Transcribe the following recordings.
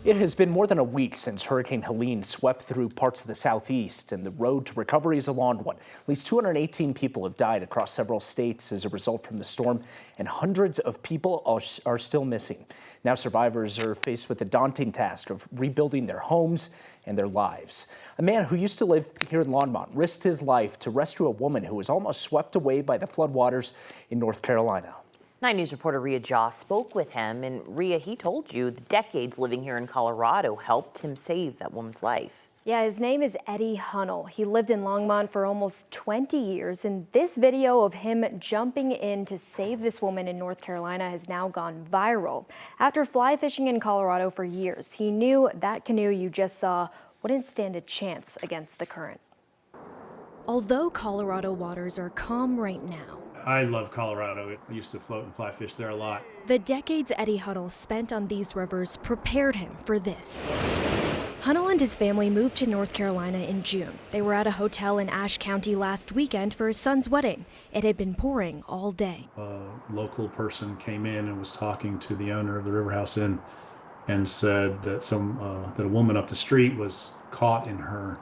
It has been more than a week since Hurricane Helene swept through parts of the southeast, and the road to recovery is a long one. At least 218 people have died across several states as a result from the storm, and hundreds of people are still missing. Now survivors are faced with the daunting task of rebuilding their homes and their lives. A man who used to live here in Longmont risked his life to rescue a woman who was almost swept away by the floodwaters in North Carolina. 9 News reporter Rhea Jaw spoke with him, and Rhea, he told you the decades living here in Colorado helped him save that woman's life. Yeah, his name is Eddie Hunnell. He lived in Longmont for almost 20 years, and this video of him jumping in to save this woman in North Carolina has now gone viral. After fly fishing in Colorado for years, he knew that canoe you just saw wouldn't stand a chance against the current. Although Colorado waters are calm right now, I love Colorado. I used to float and fly fish there a lot. the decades Eddie Hunnell spent on these rivers prepared him for this. Hunnell and his family moved to North Carolina in June. They were at a hotel in Ashe County last weekend for his son's wedding. It had been pouring all day. A local person came in and was talking to the owner of the River House Inn and said that that a woman up the street was caught in her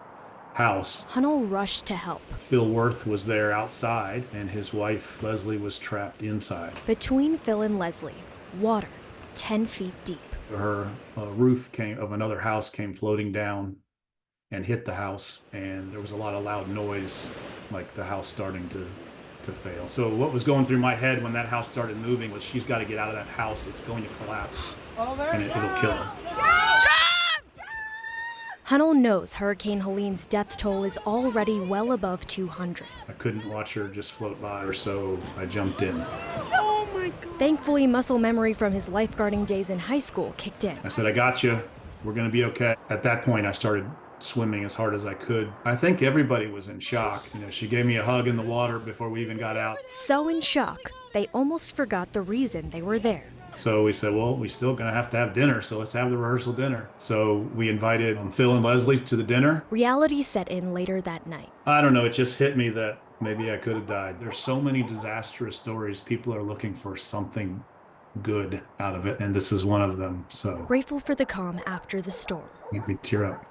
house. Hunnell rushed to help. Phil Worth was there outside, and his wife Leslie was trapped inside. Between Phil and Leslie, water 10 feet deep. Her roof of another house came floating down and hit the house, and there was a lot of loud noise, like the house starting to fail. So what was going through my head when that house started moving was, she's got to get out of that house. It's going to collapse, and it'll kill her. Hunnell knows Hurricane Helene's death toll is already well above 200. I couldn't watch her just float by, so I jumped in. Oh my God. Thankfully, muscle memory from his lifeguarding days in high school kicked in. I said, I got you. We're going to be okay. At that point, I started swimming as hard as I could. I think everybody was in shock. She gave me a hug in the water before we even got out. So in shock, they almost forgot the reason they were there. So we said, well, we're still going to have dinner, so let's have the rehearsal dinner. So we invited Phil and Leslie to the dinner. Reality set in later that night. I don't know, it just hit me that maybe I could have died. There's so many disastrous stories. People are looking for something good out of it, and this is one of them. So grateful for the calm after the storm. Make me tear up.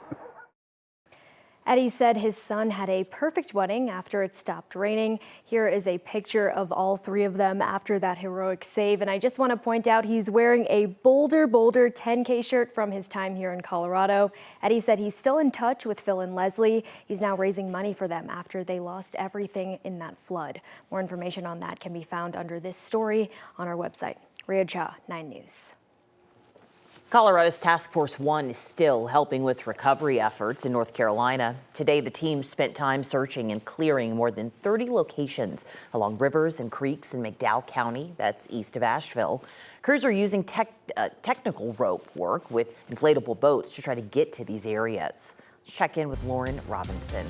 Eddie said his son had a perfect wedding after it stopped raining. Here is a picture of all three of them after that heroic save. And I just want to point out he's wearing a Boulder 10K shirt from his time here in Colorado. Eddie said he's still in touch with Phil and Leslie. He's now raising money for them after they lost everything in that flood. More information on that can be found under this story on our website. Rhea Jaw, 9 News. Colorado's Task Force 1 is still helping with recovery efforts in North Carolina. Today, the team spent time searching and clearing more than 30 locations along rivers and creeks in McDowell County, that's east of Asheville. Crews are using technical rope work with inflatable boats to try to get to these areas. Let's check in with Lauren Robinson.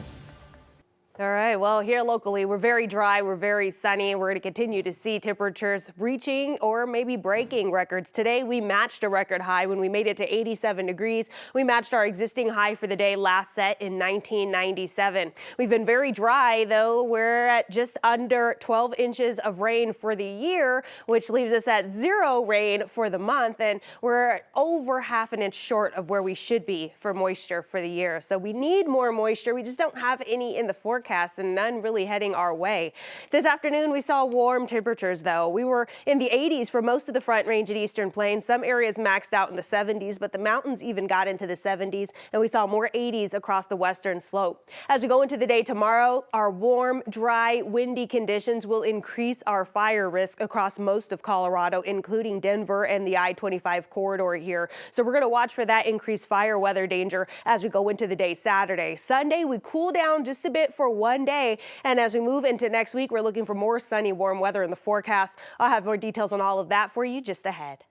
All right, well, here locally, we're very dry, we're very sunny. We're going to continue to see temperatures reaching or maybe breaking records. Today, we matched a record high when we made it to 87 degrees. We matched our existing high for the day last set in 1997. We've been very dry, though. We're at just under 12 inches of rain for the year, which leaves us at 0 rain for the month. And we're over ½ an inch short of where we should be for moisture for the year. So we need more moisture. We just don't have any in the forecast, and none really heading our way. This afternoon, we saw warm temperatures, though. We were in the 80s for most of the Front Range and Eastern Plains. Some areas maxed out in the 70s, but the mountains even got into the 70s, and we saw more 80s across the western slope. As we go into the day tomorrow, our warm, dry, windy conditions will increase our fire risk across most of Colorado, including Denver and the I-25 corridor here. So we're going to watch for that increased fire weather danger as we go into the day Saturday. Sunday, we cool down just a bit for one day, and as we move into next week, we're looking for more sunny, warm weather in the forecast. I'll have more details on all of that for you just ahead.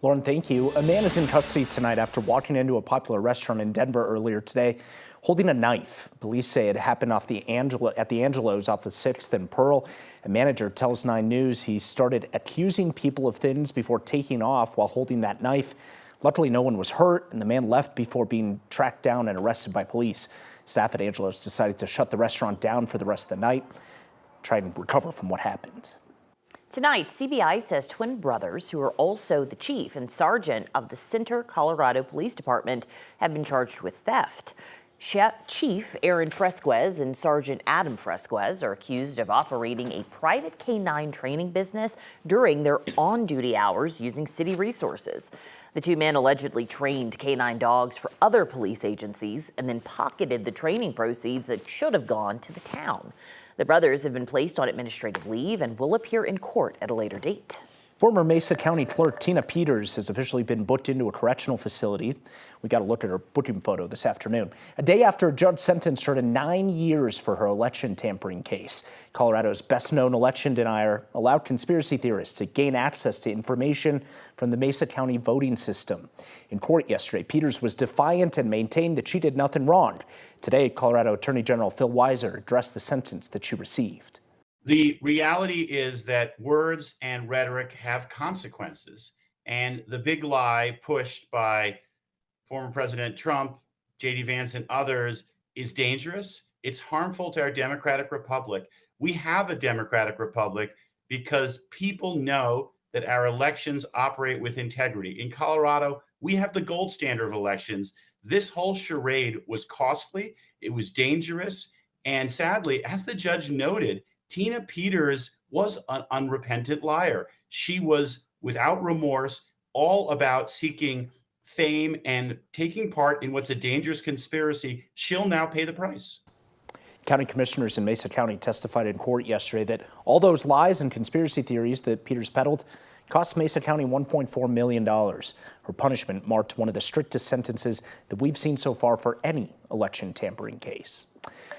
Lauren, thank you. A man is in custody tonight after walking into a popular restaurant in Denver earlier today holding a knife. Police say it happened at the Angelos off of 6th and Pearl. A manager tells 9 News he started accusing people of things before taking off while holding that knife. Luckily, no one was hurt, and the man left before being tracked down and arrested by police. Staff at Angelos decided to shut the restaurant down for the rest of the night, try and recover from what happened. Tonight, CBI says twin brothers, who are also the chief and sergeant of the Center, Colorado Police Department, have been charged with theft. Chief Aaron Fresquez and Sergeant Adam Fresquez are accused of operating a private K-9 training business during their on-duty hours using city resources. The two men allegedly trained K-9 dogs for other police agencies and then pocketed the training proceeds that should have gone to the town. The brothers have been placed on administrative leave and will appear in court at a later date. Former Mesa County Clerk Tina Peters has officially been booked into a correctional facility. We got a look at her booking photo this afternoon. A day after a judge sentenced her to 9 years for her election tampering case. Colorado's best-known election denier allowed conspiracy theorists to gain access to information from the Mesa County voting system. In court yesterday, Peters was defiant and maintained that she did nothing wrong. Today, Colorado Attorney General Phil Weiser addressed the sentence that she received. The reality is that words and rhetoric have consequences. And the big lie pushed by former President Trump, J.D. Vance, and others is dangerous. It's harmful to our democratic republic. We have a democratic republic because people know that our elections operate with integrity. In Colorado, we have the gold standard of elections. This whole charade was costly. It was dangerous. And sadly, as the judge noted, Tina Peters was an unrepentant liar. She was without remorse, all about seeking fame and taking part in what's a dangerous conspiracy. She'll now pay the price. County commissioners in Mesa County testified in court yesterday that all those lies and conspiracy theories that Peters peddled cost Mesa County $1.4 million. Her punishment marked one of the strictest sentences that we've seen so far for any election tampering case.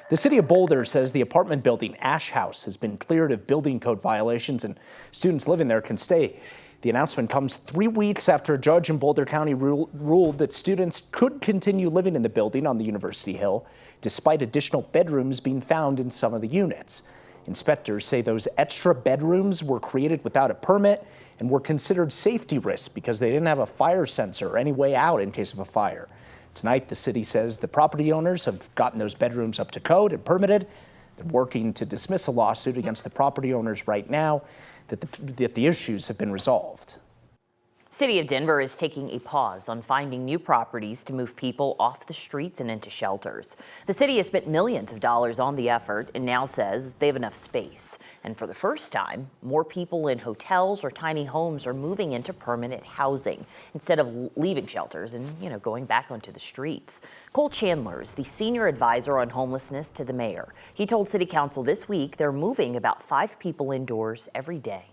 The city of Boulder says the apartment building Ash House has been cleared of building code violations and students living there can stay. The announcement comes 3 weeks after a judge in Boulder County ruled that students could continue living in the building on the University Hill, despite additional bedrooms being found in some of the units. Inspectors say those extra bedrooms were created without a permit and were considered safety risks because they didn't have a fire sensor or any way out in case of a fire. Tonight, the city says the property owners have gotten those bedrooms up to code and permitted. They're working to dismiss a lawsuit against the property owners right now that the issues have been resolved. City of Denver is taking a pause on finding new properties to move people off the streets and into shelters. The city has spent millions of dollars on the effort and now says they have enough space. And for the first time, more people in hotels or tiny homes are moving into permanent housing instead of leaving shelters and, going back onto the streets. Cole Chandler is the senior advisor on homelessness to the mayor. He told City Council this week they're moving about 5 people indoors every day.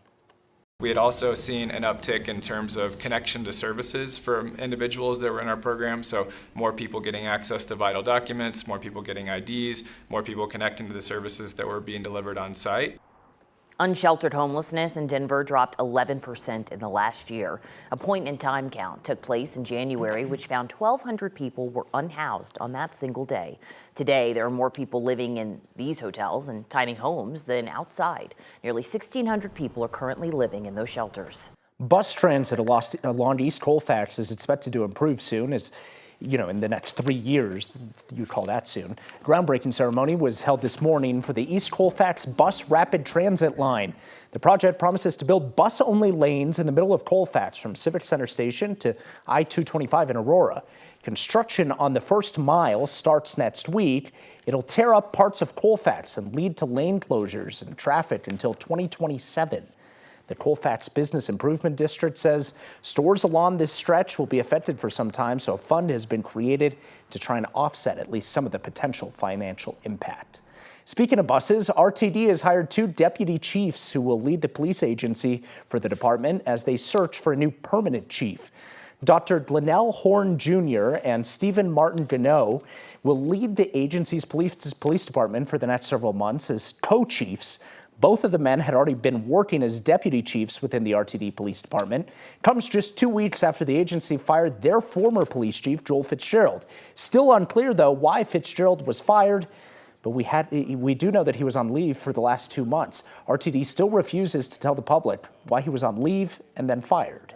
We had also seen an uptick in terms of connection to services from individuals that were in our program. So more people getting access to vital documents, more people getting IDs, more people connecting to the services that were being delivered on site. Unsheltered homelessness in Denver dropped 11% in the last year. A point-in-time count took place in January, which found 1,200 people were unhoused on that single day. Today, there are more people living in these hotels and tiny homes than outside. Nearly 1,600 people are currently living in those shelters. Bus transit along East Colfax is expected to improve soon in the next 3 years. You call that soon. Groundbreaking ceremony was held this morning for the East Colfax Bus Rapid Transit Line. The project promises to build bus-only lanes in the middle of Colfax from Civic Center Station to I-225 in Aurora. Construction on the first mile starts next week. It'll tear up parts of Colfax and lead to lane closures and traffic until 2027. The Colfax Business Improvement District says stores along this stretch will be affected for some time, so a fund has been created to try and offset at least some of the potential financial impact. Speaking of buses, RTD has hired 2 deputy chiefs who will lead the police agency for the department as they search for a new permanent chief. Dr. Glenell Horn Jr. and Stephen Martin Gano will lead the agency's police department for the next several months as co-chiefs. Both of the men had already been working as deputy chiefs within the RTD Police Department. Comes just 2 weeks after the agency fired their former police chief, Joel Fitzgerald. Still unclear, though, why Fitzgerald was fired, but we do know that he was on leave for the last 2 months. RTD still refuses to tell the public why he was on leave and then fired.